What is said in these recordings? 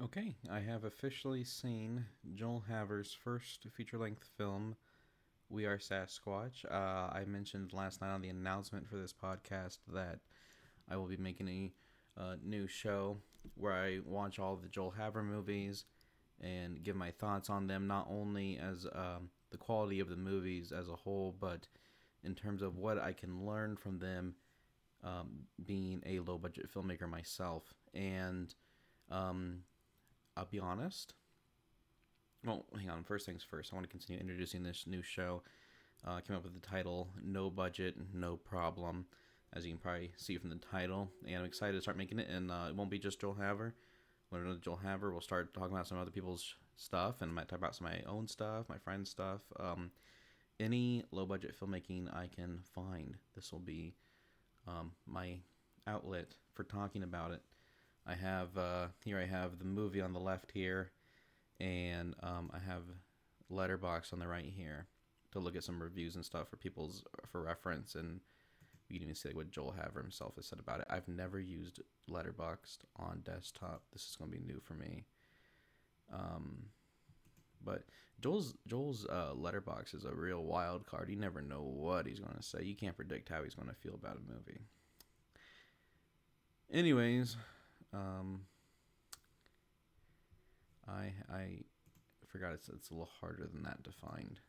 Okay, I have officially seen Joel Haver's first feature length film, We Are Sasquatch. I mentioned last night on the announcement for this podcast that I will be making a new show where I watch all of the Joel Haver movies and give my thoughts on them, not only as the quality of the movies as a whole, but in terms of what I can learn from them, being a low budget filmmaker myself. And um, I'll be honest. Well, hang on. First things first. I want to continue introducing this new show. I came up with the title "No Budget, No Problem," as you can probably see from the title, and I'm excited to start making it. And it won't be just Joel Haver. When it's Joel Haver, we'll start talking about some other people's stuff, and I might talk about some of my own stuff, my friends' stuff. Any low budget filmmaking I can find. This will be my outlet for talking about it. I have here. I have the movie on the left here, and I have Letterbox on the right here to look at some reviews and stuff for reference, and you can even see what Joel Haver himself has said about it. I've never used Letterboxd on desktop. This is going to be new for me. But Joel's Letterbox is a real wild card. You never know what he's going to say. You can't predict how he's going to feel about a movie. Anyways, um, I forgot it's a little harder than that to find.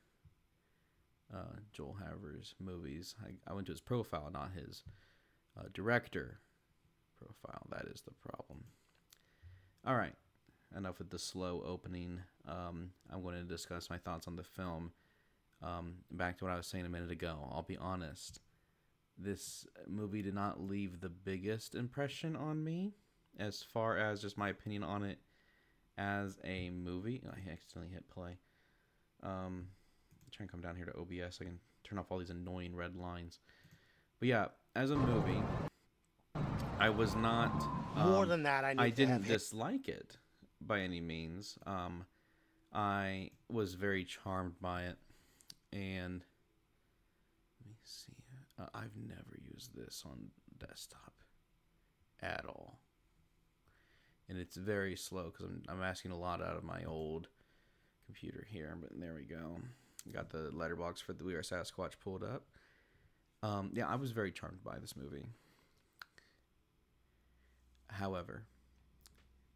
Joel Haver's movies. I went to his profile, not his director profile. That is the problem. All right, enough with the slow opening. I'm going to discuss my thoughts on the film. Back to what I was saying a minute ago. I'll be honest. This movie did not leave the biggest impression on me as far as just my opinion on it as a movie. I accidentally hit play. Try and come down here to OBS. So I can turn off all these annoying red lines. But yeah, as a movie, I was not. More than that, I I need to didn't have hit. dislike it by any means. I was very charmed by it, and let me see. I've never used this on desktop at all, and it's very slow because I'm asking a lot out of my old computer here. But there we go. Got the letterbox for the We Are Sasquatch pulled up. Yeah, I was very charmed by this movie. However,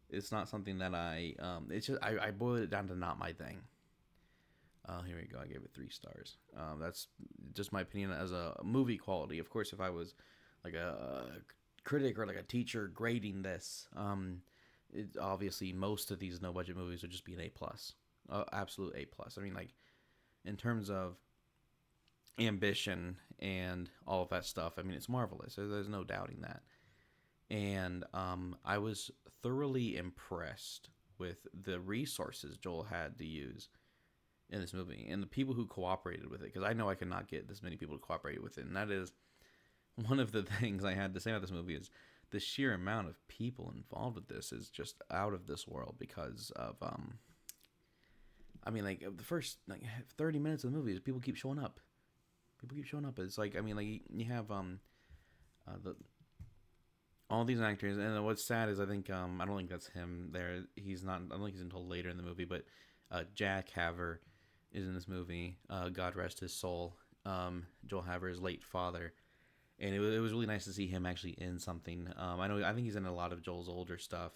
it's not something that it's just I boiled it down to not my thing. Here we go. I gave it 3 stars. That's just my opinion as a movie quality. Of course, if I was like a critic or like a teacher grading this, obviously most of these no budget movies would just be an A plus, absolute A plus. I mean, like in terms of ambition and all of that stuff, I mean, it's marvelous. There's no doubting that. And I was thoroughly impressed with the resources Joel had to use in this movie and the people who cooperated with it. Because I know I could not get this many people to cooperate with it, and that is one of the things I had to say about this movie is the sheer amount of people involved with this is just out of this world because of I mean, like the first like 30 minutes of the movie is people keep showing up. People keep showing up. It's like I mean, like you have the all these actors, and what's sad is I think I don't think that's him. There, he's not. I don't think he's until later in the movie, but Jack Haver is in this movie. God rest his soul. Joel Haver's late father, and it was really nice to see him actually in something. I think he's in a lot of Joel's older stuff,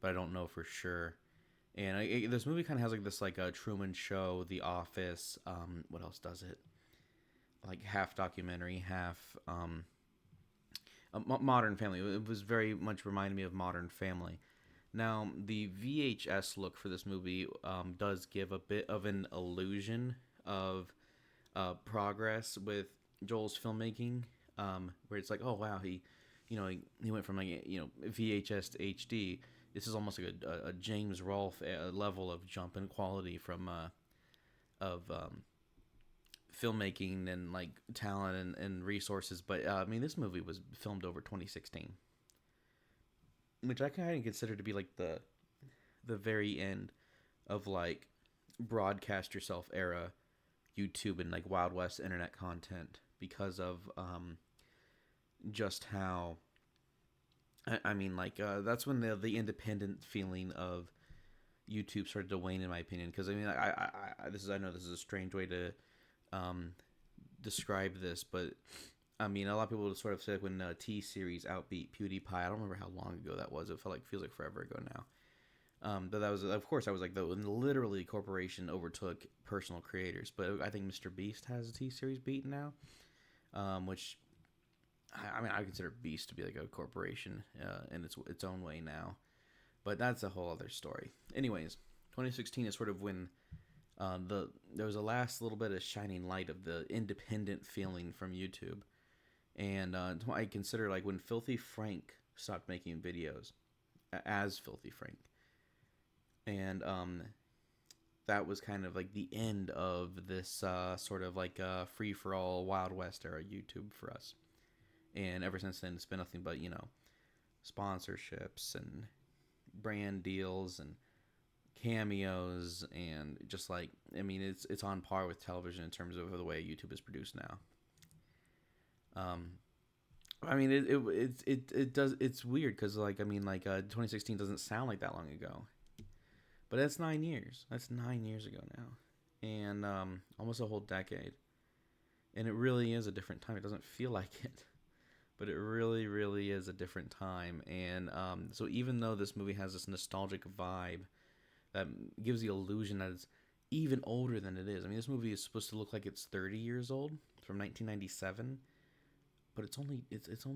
but I don't know for sure. And this movie kind of has like this like a Truman Show, The Office. What else does it? Like half documentary, half Modern Family. It was very much reminded me of Modern Family. Now, the VHS look for this movie does give a bit of an illusion of progress with Joel's filmmaking, where it's like, oh wow, he went from like VHS to HD. This is almost like a James Rolfe level of jump in quality from of filmmaking and like talent and resources. But I mean, this movie was filmed over 2016, which I kind of consider to be like the very end of like broadcast yourself era YouTube and like Wild West internet content because of just how I mean, like that's when the independent feeling of YouTube started to wane, in my opinion. Because I mean, I know this is a strange way to um, describe this, but I mean, a lot of people sort of say like when T Series outbeat PewDiePie. I don't remember how long ago that was. It feels like forever ago now. But that was, of course, I was like, when literally corporation overtook personal creators. But I think Mr. Beast has a T Series beat now, which I mean, I consider Beast to be like a corporation in its own way now. But that's a whole other story. Anyways, 2016 is sort of when there was a last little bit of shining light of the independent feeling from YouTube, and I consider like when Filthy Frank stopped making videos as Filthy Frank, and that was kind of like the end of this sort of like free for all Wild West era YouTube for us. And ever since then, it's been nothing but sponsorships and brand deals and cameos, and just like, I mean, it's on par with television in terms of the way YouTube is produced now. I mean, it does, it's weird because like, I mean, like 2016 doesn't sound like that long ago, but that's 9 years. That's 9 years ago now, and almost a whole decade, and it really is a different time. It doesn't feel like it, but it really, really is a different time. And so even though this movie has this nostalgic vibe that gives the illusion that it's even older than it is. I mean, this movie is supposed to look like it's 30 years old, from 1997, but it's only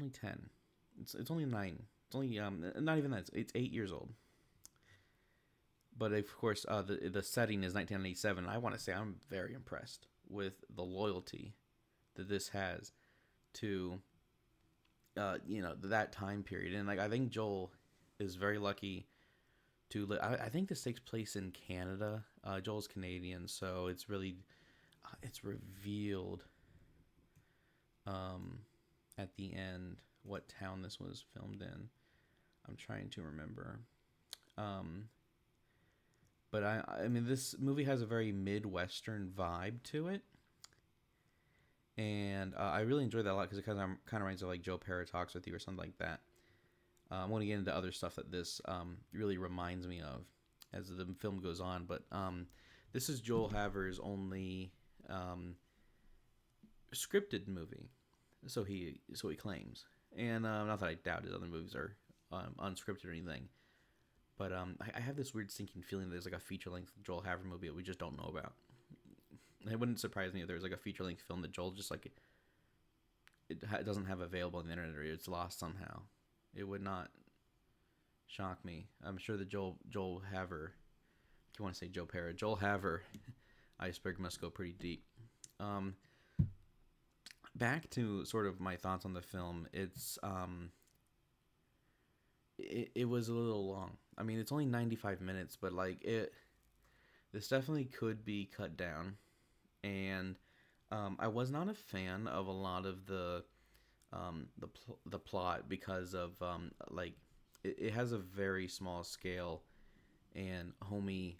10. It's only 9. It's only not even that. It's 8 years old. But of course, the setting is 1997. I want to say I'm very impressed with the loyalty that this has to that time period. And like, I think Joel is very lucky to I think this takes place in Canada. Joel's Canadian, so it's really it's revealed at the end what town this was filmed in. I'm trying to remember. But I mean, this movie has a very Midwestern vibe to it, and I really enjoyed that a lot because it kind of reminds me of like Joe Pera Talks With You or something like that. I'm going to get into other stuff that this really reminds me of as the film goes on, but this is Joel Haver's only scripted movie, so he claims, and not that I doubt his other movies are unscripted or anything, but I have this weird sinking feeling that there's like a feature-length Joel Haver movie that we just don't know about. It wouldn't surprise me if there was like a feature-length film that Joel just like it doesn't have available on the internet, or it's lost somehow. It would not shock me. I'm sure that Joel Haver, if you want to say Joe Pera, Joel Haver iceberg must go pretty deep. Back to sort of my thoughts on the film. It's it was a little long. I mean, it's only 95 minutes, but like this definitely could be cut down. And I was not a fan of a lot of the plot because of like it has a very small scale and homey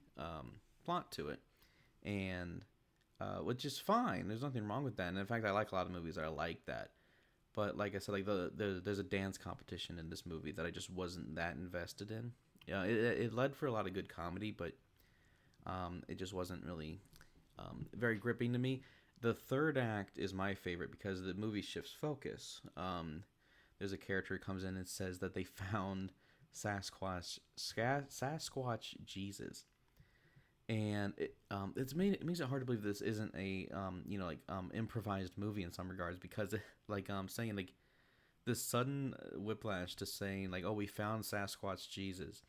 plot to it, and which is fine. There's nothing wrong with that. And in fact, I like a lot of movies that are like that. But like I said, like there's a dance competition in this movie that I just wasn't that invested in. Yeah, it led for a lot of good comedy, but it just wasn't really very gripping to me. The third act is my favorite because the movie shifts focus. There's a character who comes in and says that they found Sasquatch Jesus, and it makes it hard to believe this isn't a improvised movie in some regards, because saying like this sudden whiplash to saying like, oh, we found Sasquatch Jesus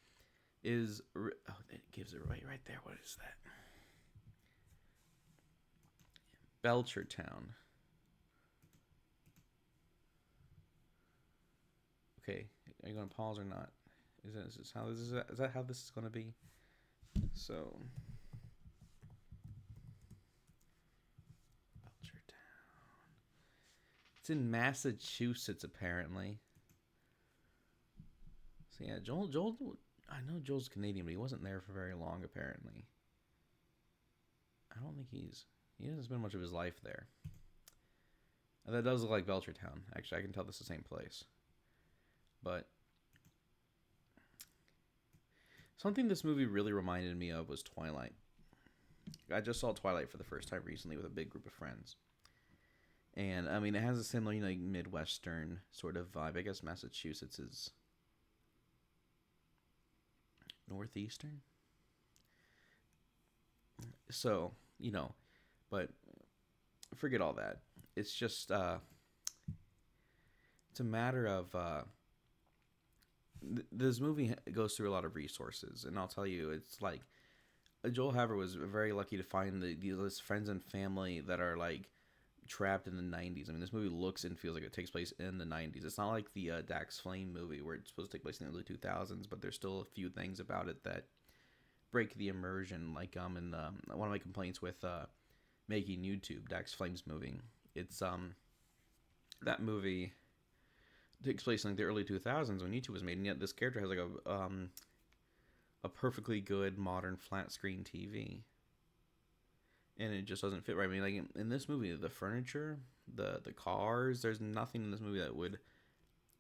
is it gives it right there. What is that? Belchertown. Okay, are you going to pause or not? Is that how this is going to be? So, Belchertown. It's in Massachusetts, apparently. So yeah, Joel. I know Joel's Canadian, but he wasn't there for very long, apparently. I don't think he hasn't spent much of his life there. That does look like Belchertown. Actually, I can tell this is the same place. But Something this movie really reminded me of was Twilight. I just saw Twilight for the first time recently with a big group of friends. And I mean, it has a similar, like Midwestern sort of vibe. I guess Massachusetts is northeastern. So, but forget all that. It's just it's a matter of this movie goes through a lot of resources, and I'll tell you, it's like Joel Haver was very lucky to find these friends and family that are like trapped in the 90s. I mean, this movie looks and feels like it takes place in the 90s. It's not like the Dax Flame movie where it's supposed to take place in the early 2000s, but there's still a few things about it that break the immersion. Like in one of my complaints with making YouTube, Dax Flame's movie, it's that movie takes place in like the early 2000s when YouTube was made, and yet this character has like a perfectly good modern flat screen TV, and it just doesn't fit right. I mean, like in this movie, the furniture, the cars, there's nothing in this movie that would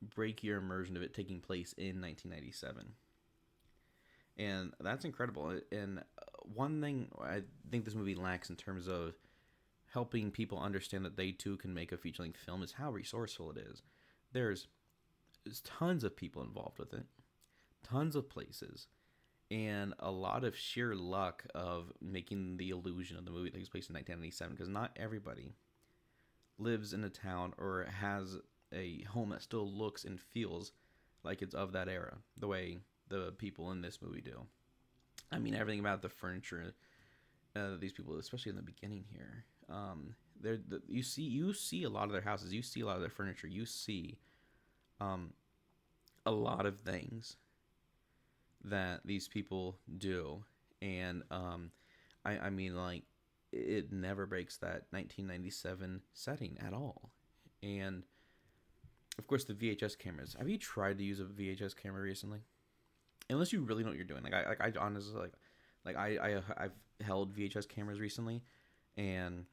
break your immersion of it taking place in 1997, and that's incredible. And one thing I think this movie lacks in terms of helping people understand that they too can make a feature-length film is how resourceful it is. There's tons of people involved with it, tons of places, and a lot of sheer luck of making the illusion of the movie that takes place in 1997, because not everybody lives in a town or has a home that still looks and feels like it's of that era, the way the people in this movie do. I mean, everything about the furniture, these people, especially in the beginning here, you see a lot of their houses, you see a lot of their furniture, you see a lot of things that these people do, and I mean, like, it never breaks that 1997 setting at all. And of course, the VHS cameras. Have you tried to use a VHS camera recently? Unless you really know what you're doing. I honestly I've held VHS cameras recently, and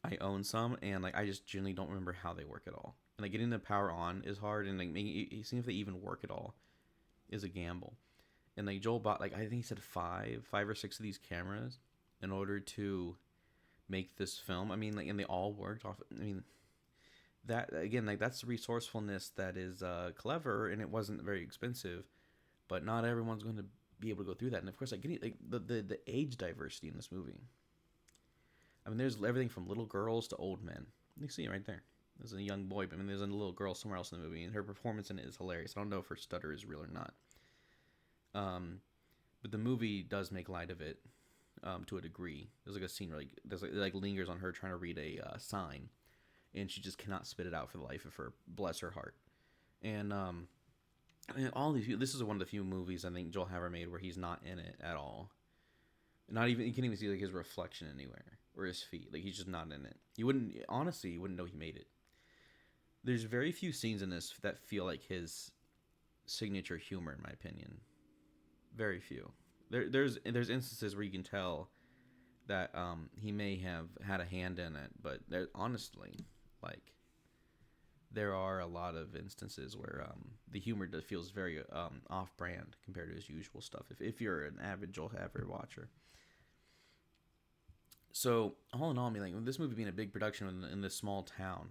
I own some, and like I just generally don't remember how they work at all. And like getting the power on is hard, and like seeing if they even work at all is a gamble. And like Joel bought, like, I think he said five or six of these cameras in order to make this film. I mean, like, and they all worked off. I mean, that again, like, that's the resourcefulness that is clever, and it wasn't very expensive. But not everyone's going to be able to go through that. And of course, like getting like the age diversity in this movie. I mean, there's everything from little girls to old men. You see it right there. There's a young boy, but I mean, there's a little girl somewhere else in the movie, and her performance in it is hilarious. I don't know if her stutter is real or not. But the movie does make light of it to a degree. There's like a scene where like lingers on her trying to read a sign, and she just cannot spit it out for the life of her. Bless her heart. And all these. This is one of the few movies I think Joel Haver made where he's not in it at all. Not even, you can't even see like his reflection anywhere or his feet. Like, he's just not in it. You wouldn't know he made it. There's very few scenes in this that feel like his signature humor, in my opinion. Very few. There's instances where you can tell that he may have had a hand in it, but honestly, like, there are a lot of instances where the humor feels very off-brand compared to his usual stuff. If you're an avid Joel Haver watcher. So all in all, I mean, like, this movie being a big production in this small town,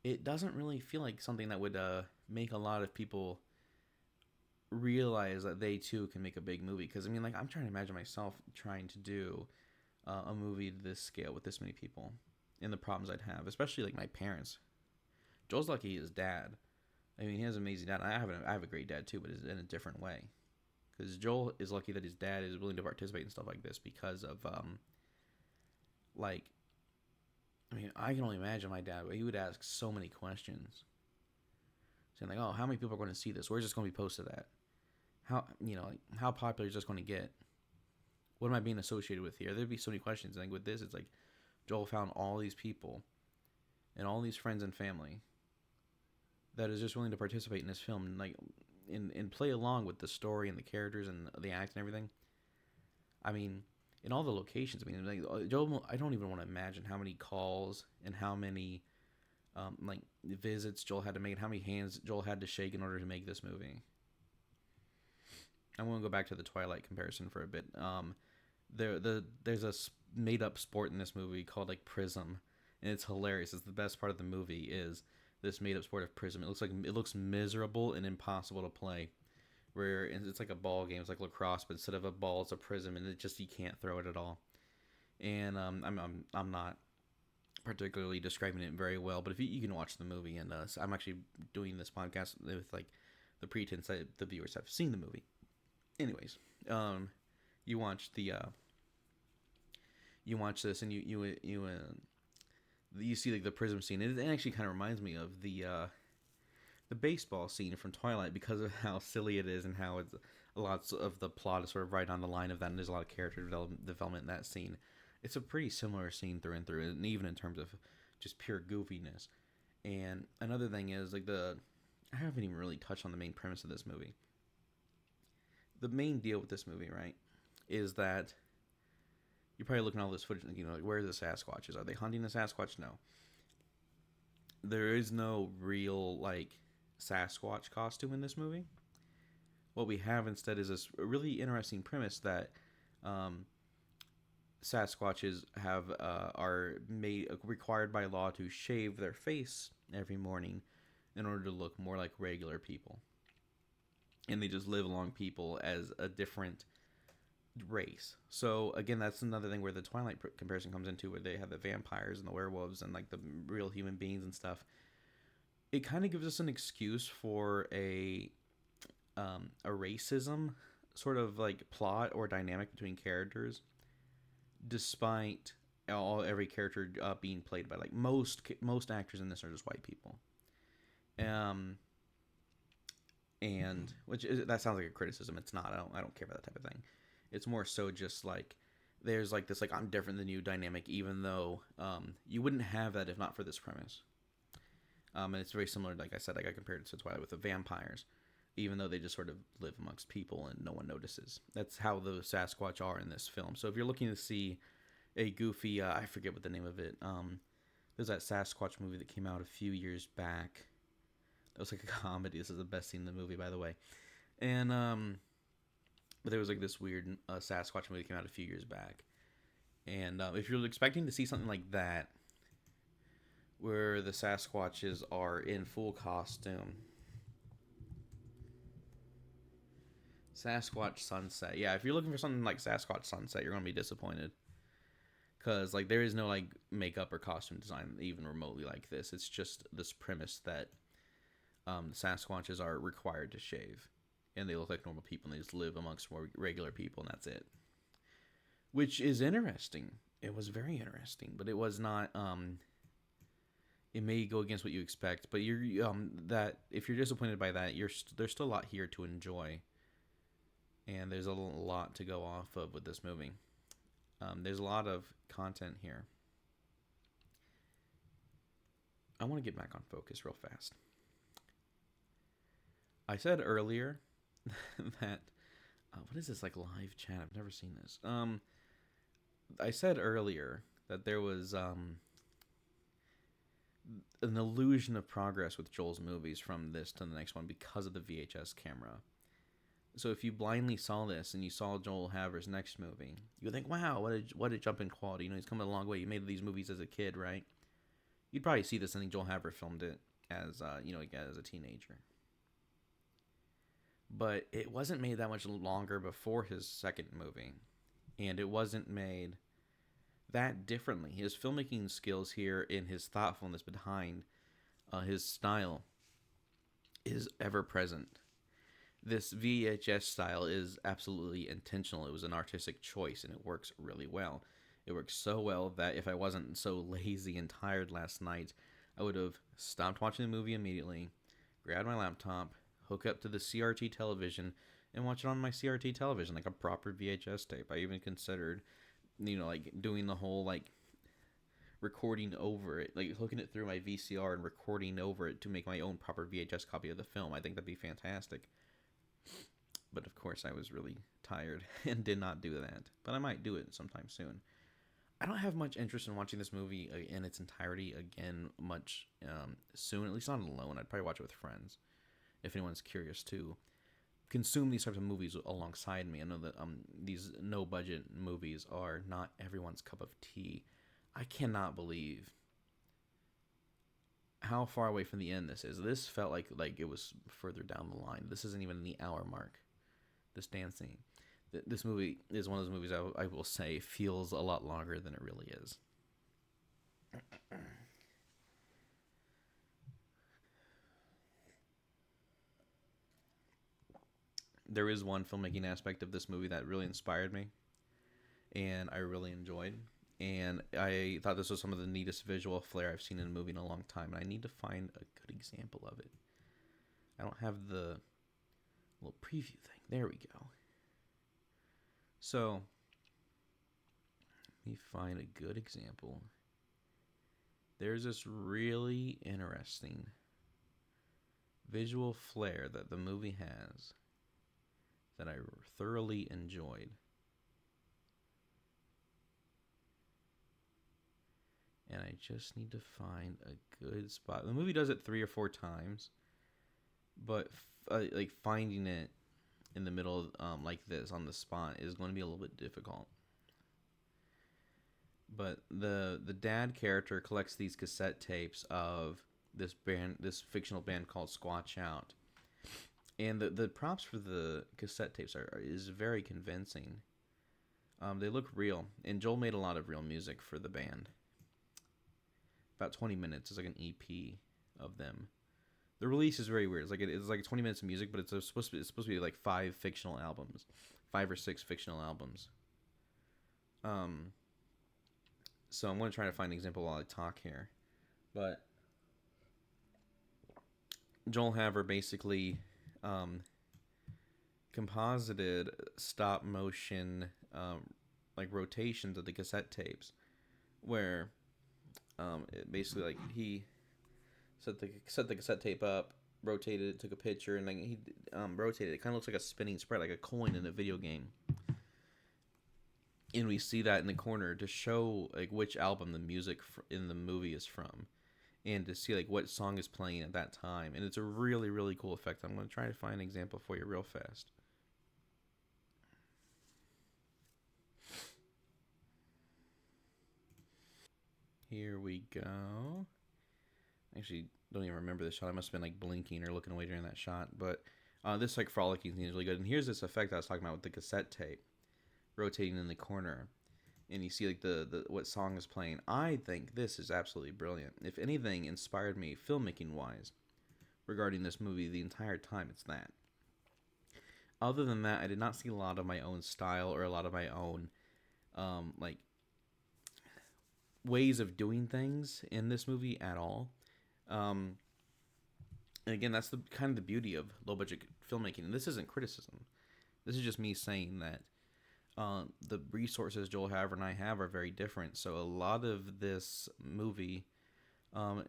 it doesn't really feel like something that would make a lot of people realize that they too can make a big movie. Because I mean, like, I'm trying to imagine myself trying to do a movie to this scale with this many people and the problems I'd have, especially like my parents. Joel's lucky his dad. I mean, he has an amazing dad. I have a great dad too, but it's in a different way. Because Joel is lucky that his dad is willing to participate in stuff like this because of, like, I mean, I can only imagine my dad, but he would ask so many questions. Saying, like, oh, how many people are going to see this? Where's this going to be posted at? How, like, how popular is this going to get? What am I being associated with here? There'd be so many questions. And like, with this, it's like, Joel found all these people and all these friends and family that is just willing to participate in this film and, like, and play along with the story and the characters and the act and everything. I mean, in all the locations. I mean, like, Joel, I don't even want to imagine how many calls and how many like visits Joel had to make, and how many hands Joel had to shake in order to make this movie. I want to go back to the Twilight comparison for a bit. There's a made up sport in this movie called like Prism, and it's hilarious. It's the best part of the movie is this made up sport of Prism. It looks miserable and impossible to play. Where it's like a ball game, it's like lacrosse, but instead of a ball, it's a prism, and it just you can't throw it at all. And I'm not particularly describing it very well, but if you can watch the movie, and I'm actually doing this podcast with like the pretense that the viewers have seen the movie. Anyways, you watch you watch this, and you see like the prism scene. It actually kind of reminds me of the baseball scene from Twilight because of how silly it is and how it's lots of the plot is sort of right on the line of that, and there's a lot of character development in that scene. It's a pretty similar scene through and through, and even in terms of just pure goofiness. And another thing is like I haven't even really touched on the main premise of this movie. The main deal with this movie, right, is that you're probably looking at all this footage and like, where are the Sasquatches? Are they hunting the Sasquatch? No. There is no real like Sasquatch costume in this movie. What we have instead is this really interesting premise that Sasquatches are required by law to shave their face every morning in order to look more like regular people, and they just live along people as a different race. So again, that's another thing where the Twilight comparison comes into, where they have the vampires and the werewolves and like the real human beings and stuff. It kind of gives us an excuse for a racism sort of like plot or dynamic between characters, despite every character being played by like most actors in this are just white people. And that sounds like a criticism. It's not. I don't care about that type of thing. It's more so just like there's like this like I'm different than you dynamic, even though you wouldn't have that if not for this premise. And it's very similar, like I said, like I compared it to Twilight with the vampires, even though they just sort of live amongst people and no one notices. That's how the Sasquatch are in this film. So if you're looking to see a goofy, I forget what the name of it. There's that Sasquatch movie that came out a few years back. It was like a comedy. This is the best scene in the movie, by the way. And but there was like this weird Sasquatch movie that came out a few years back. And if you're expecting to see something like that, where the Sasquatches are in full costume. Sasquatch Sunset. Yeah, if you're looking for something like Sasquatch Sunset, you're going to be disappointed. Because like there is no like makeup or costume design even remotely like this. It's just this premise that Sasquatches are required to shave. And they look like normal people and they just live amongst more regular people and that's it. Which is interesting. It was very interesting. But it was not... it may go against what you expect, but you're that if you're disappointed by that, there's still a lot here to enjoy, and there's a lot to go off of with this movie. There's a lot of content here. I want to get back on focus real fast. I said earlier that what is this like live chat? I've never seen this. I said earlier that there was an illusion of progress with Joel's movies from this to the next one because of the VHS camera. So if you blindly saw this and you saw Joel Haver's next movie, you would think, wow, what a jump in quality. You know, he's come a long way. You made these movies as a kid, right? You'd probably see this and think Joel Haver filmed it as, as a teenager. But it wasn't made that much longer before his second movie. And it wasn't made that differently. His filmmaking skills here and his thoughtfulness behind his style is ever present. This VHS style is absolutely intentional. It was an artistic choice and it works really well. It works so well that if I wasn't so lazy and tired last night, I would have stopped watching the movie immediately, grabbed my laptop, hook up to the CRT television, and watch it on my CRT television like a proper VHS tape. I even considered like doing the whole like recording over it, like hooking it through my VCR and recording over it to make my own proper VHS copy of the film. I think that'd be fantastic. But of course I was really tired and did not do that. But I might do it sometime soon. I don't have much interest in watching this movie in its entirety again soon, at least not alone. I'd probably watch it with friends if anyone's curious too. consume these types of movies alongside me. I know that these no budget movies are not everyone's cup of tea. I cannot believe how far away from the end this is. This felt like it was further down the line. This isn't even the hour mark. This dance scene. This movie is one of those movies I will say feels a lot longer than it really is. There is one filmmaking aspect of this movie that really inspired me and I really enjoyed. And I thought this was some of the neatest visual flair I've seen in a movie in a long time. And I need to find a good example of it. I don't have the little preview thing. There we go. So, let me find a good example. There's this really interesting visual flair that the movie has that I thoroughly enjoyed. And I just need to find a good spot. The movie does it 3 or 4 times, but like finding it in the middle, like this on the spot, is going to be a little bit difficult. But the dad character collects these cassette tapes of this band, this fictional band called Squatch Out, and the props for the cassette tapes is very convincing. They look real, and Joel made a lot of real music for the band. About 20 minutes is like an EP of them. The release is very weird. It's like 20 minutes of music, but it's supposed to be like 5 fictional albums, 5 or 6 fictional albums. So I'm going to try to find an example while I talk here, but Joel Haver basically composited stop motion like rotations of the cassette tapes, where it basically like he set the cassette tape up, rotated it, took a picture, and then he rotated it. It kind of looks like a spinning sprite, like a coin in a video game. And we see that in the corner to show like which album the music in the movie is from, and to see like what song is playing at that time. And it's a really, really cool effect. I'm going to try to find an example for you real fast. Here we go. Actually, don't even remember this shot. I must have been like blinking or looking away during that shot. But this like frolicking scene is really good. And here's this effect I was talking about with the cassette tape rotating in the corner, and you see like the what song is playing. I think this is absolutely brilliant. If anything inspired me filmmaking wise regarding this movie the entire time, it's that. Other than that, I did not see a lot of my own style or a lot of my own like ways of doing things in this movie at all. And again, that's the kind of the beauty of low budget filmmaking. And this isn't criticism. This is just me saying that the resources Joel Haver and I have are very different. So a lot of this movie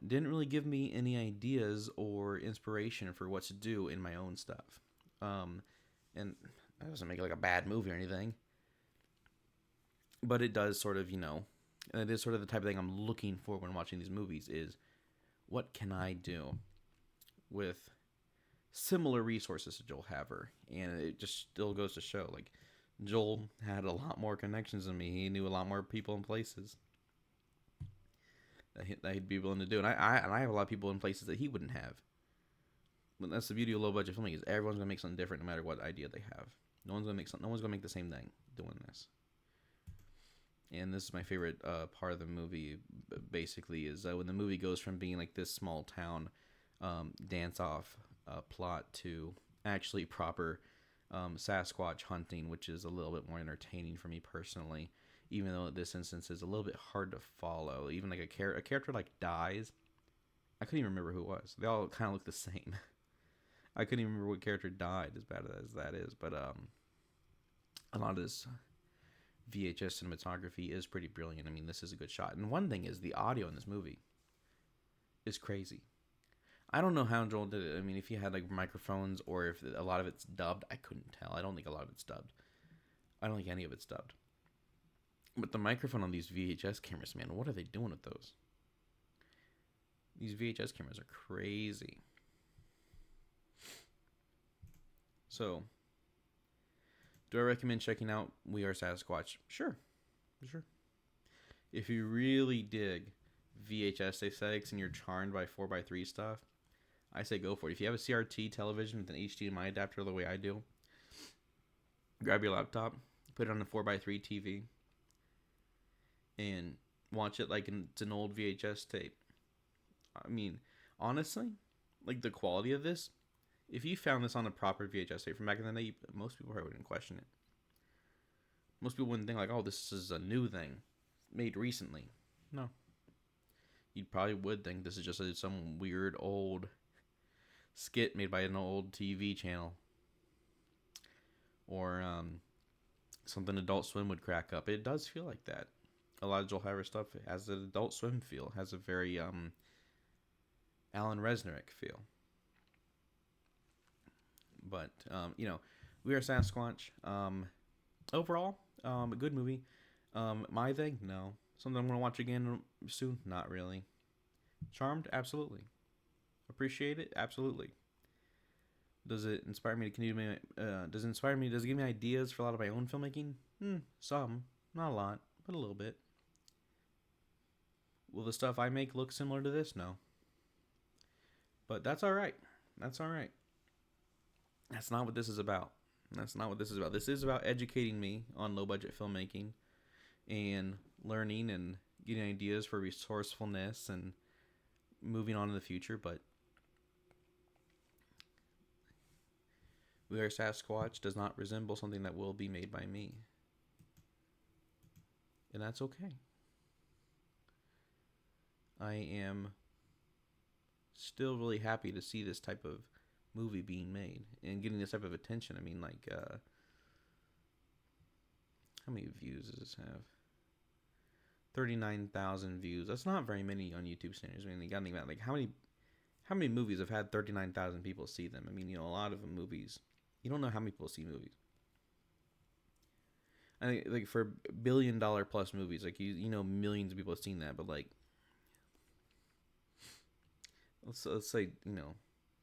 didn't really give me any ideas or inspiration for what to do in my own stuff. And that doesn't make it like a bad movie or anything. But it does sort of, and it is sort of the type of thing I'm looking for when watching these movies is, what can I do with similar resources to Joel Haver? And it just still goes to show, like, Joel had a lot more connections than me. He knew a lot more people and places that he'd be willing to do. And I have a lot of people in places that he wouldn't have. But that's the beauty of low budget filming, is everyone's gonna make something different no matter what idea they have. No one's gonna make the same thing doing this. And this is my favorite part of the movie, basically, is when the movie goes from being like this small town dance-off plot to actually proper Sasquatch hunting, which is a little bit more entertaining for me personally, even though this instance is a little bit hard to follow. Even like a character like dies. I couldn't even remember who it was. They all kind of look the same. I couldn't even remember what character died, as bad as that is. But a lot of this VHS cinematography is pretty brilliant. I mean, this is a good shot. And one thing is, the audio in this movie is crazy. I don't know how Joel did it. I mean, if he had like microphones or if a lot of it's dubbed, I couldn't tell. I don't think a lot of it's dubbed. I don't think any of it's dubbed. But the microphone on these VHS cameras, man, what are they doing with those? These VHS cameras are crazy. So, do I recommend checking out We Are Sasquatch? Sure. Sure. If you really dig VHS aesthetics and you're charmed by 4x3 stuff, I say go for it. If you have a CRT television with an HDMI adapter the way I do, grab your laptop, put it on a 4x3 TV, and watch it like it's an old VHS tape. I mean, honestly, like the quality of this, if you found this on a proper VHS tape from back in the day, most people probably wouldn't question it. Most people wouldn't think like, oh, this is a new thing made recently. No. You probably would think this is just some weird old skit made by an old TV channel. Or something Adult Swim would crack up. It does feel like that. A lot of Joel Haver stuff has an Adult Swim feel. Has a very Alan Resnick feel. But, We Are Sasquatch. Overall, a good movie. My thing? No. Something I'm going to watch again soon? Not really. Charmed? Absolutely. Appreciate it? Absolutely. Does it inspire me to continue? Does it inspire me? Does it give me ideas for a lot of my own filmmaking? Some. Not a lot, but a little bit. Will the stuff I make look similar to this? No. But that's all right. That's all right. That's not what this is about. That's not what this is about. This is about educating me on low-budget filmmaking and learning and getting ideas for resourcefulness and moving on in the future. But We Are Sasquatch does not resemble something that will be made by me. And that's okay. I am still really happy to see this type of movie being made and getting this type of attention. I mean, like, how many views does this have? 39,000 views. That's not very many on YouTube standards. I mean, you gotta think about, like, how many movies have had 39,000 people see them? I mean, a lot of movies, you don't know how many people see movies. I think, like, for $1 billion plus movies, like, millions of people have seen that, but, like, let's say,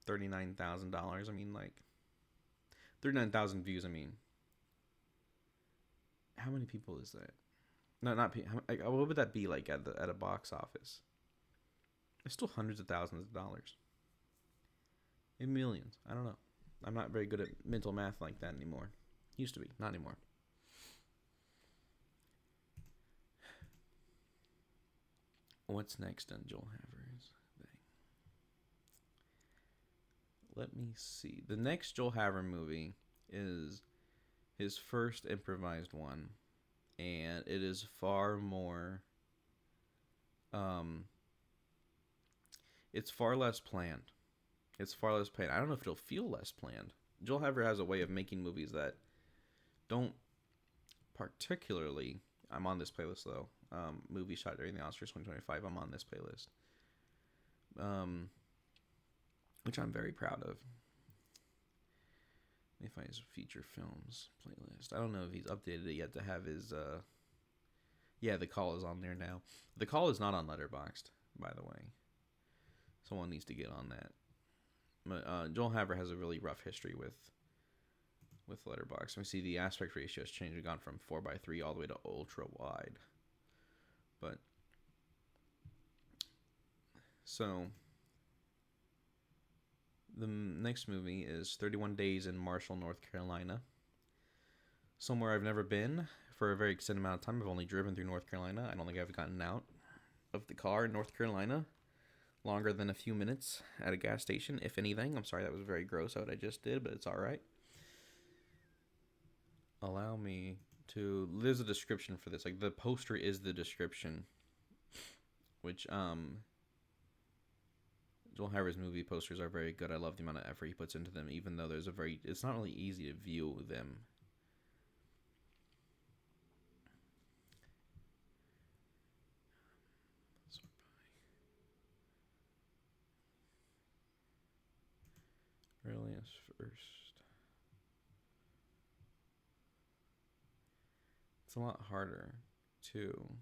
$39,000. I mean, like, 39,000 views. I mean, how many people is that? No, not people. Like, what would that be like at a box office? It's still hundreds of thousands of dollars. In millions. I don't know. I'm not very good at mental math like that anymore. Used to be, not anymore. What's next on Joel Haver's thing? Let me see. The next Joel Haver movie is his first improvised one, and it is far more. It's far less planned. It's far less planned. I don't know if it'll feel less planned. Joel Haver has a way of making movies that don't particularly. I'm on this playlist though. Movie shot during the Oscars 2025. I'm on this playlist. Which I'm very proud of. Let me find his feature films playlist. I don't know if he's updated it yet to have his. Yeah, The Call is on there now. The Call is not on Letterboxd, by the way. Someone needs to get on that. But Joel Haver has a really rough history with Letterboxd. We see the aspect ratio has changed. We've gone from 4:3 all the way to ultra wide. But so the next movie is 31 Days in Marshall, North Carolina. Somewhere I've never been for a very extended amount of time. I've only driven through North Carolina. I don't think I've gotten out of the car in North Carolina longer than a few minutes at a gas station, if anything. I'm sorry, that was very gross what I just did, but it's all right. Allow me to. There's a description for this. Like, the poster is the description, which Joel Haver's movie posters are very good. I love the amount of effort he puts into them, even though it's not really easy to view them. Earliest first. It's a lot harder too.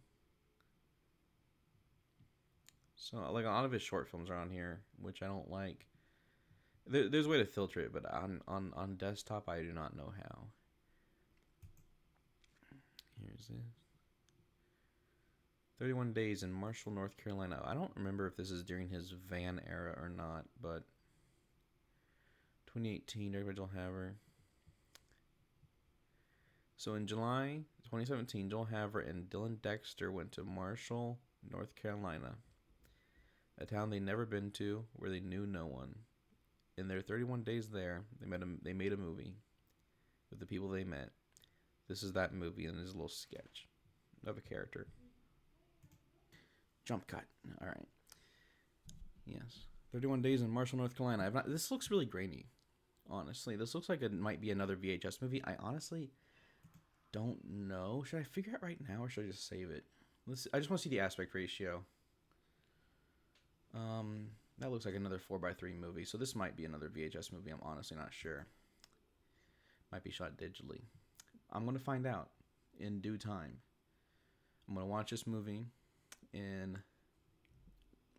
So, like, a lot of his short films are on here, which I don't like. There's a way to filter it, but on desktop, I do not know how. Here's it. 31 days in Marshall, North Carolina. I don't remember if this is during his van era or not, but 2018, original Haver. So in July 2017, Joel Haver and Dylan Dexter went to Marshall, North Carolina, a town they'd never been to, where they knew no one. In their 31 days there, they made a movie with the people they met. This is that movie, and there's a little sketch of a character. Jump cut. All right. Yes. 31 days in Marshall, North Carolina. This looks really grainy, honestly. This looks like it might be another VHS movie. I honestly don't know. Should I figure it out right now, or should I just save it? I just want to see the aspect ratio. That looks like another 4:3 movie. So this might be another VHS movie. I'm honestly not sure. Might be shot digitally. I'm going to find out in due time. I'm going to watch this movie in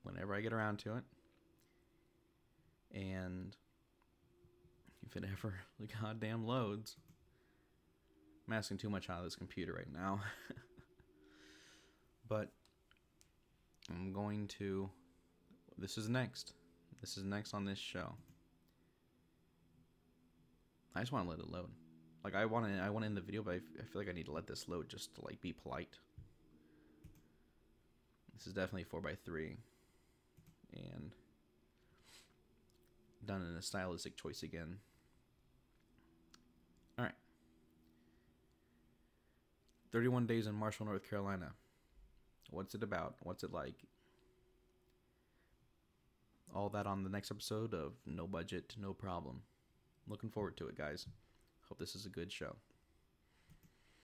whenever I get around to it. And if it ever the goddamn loads. I'm asking too much out of this computer right now. But I'm going to... This is next. This is next on this show. I just want to let it load. Like, I want to end the video, but I feel like I need to let this load just to, like, be polite. This is definitely 4:3. And done in a stylistic choice again. Alright. 31 Days in Marshall, North Carolina. What's it about? What's it like? All that on the next episode of No Budget, No Problem. Looking forward to it, guys. Hope this is a good show.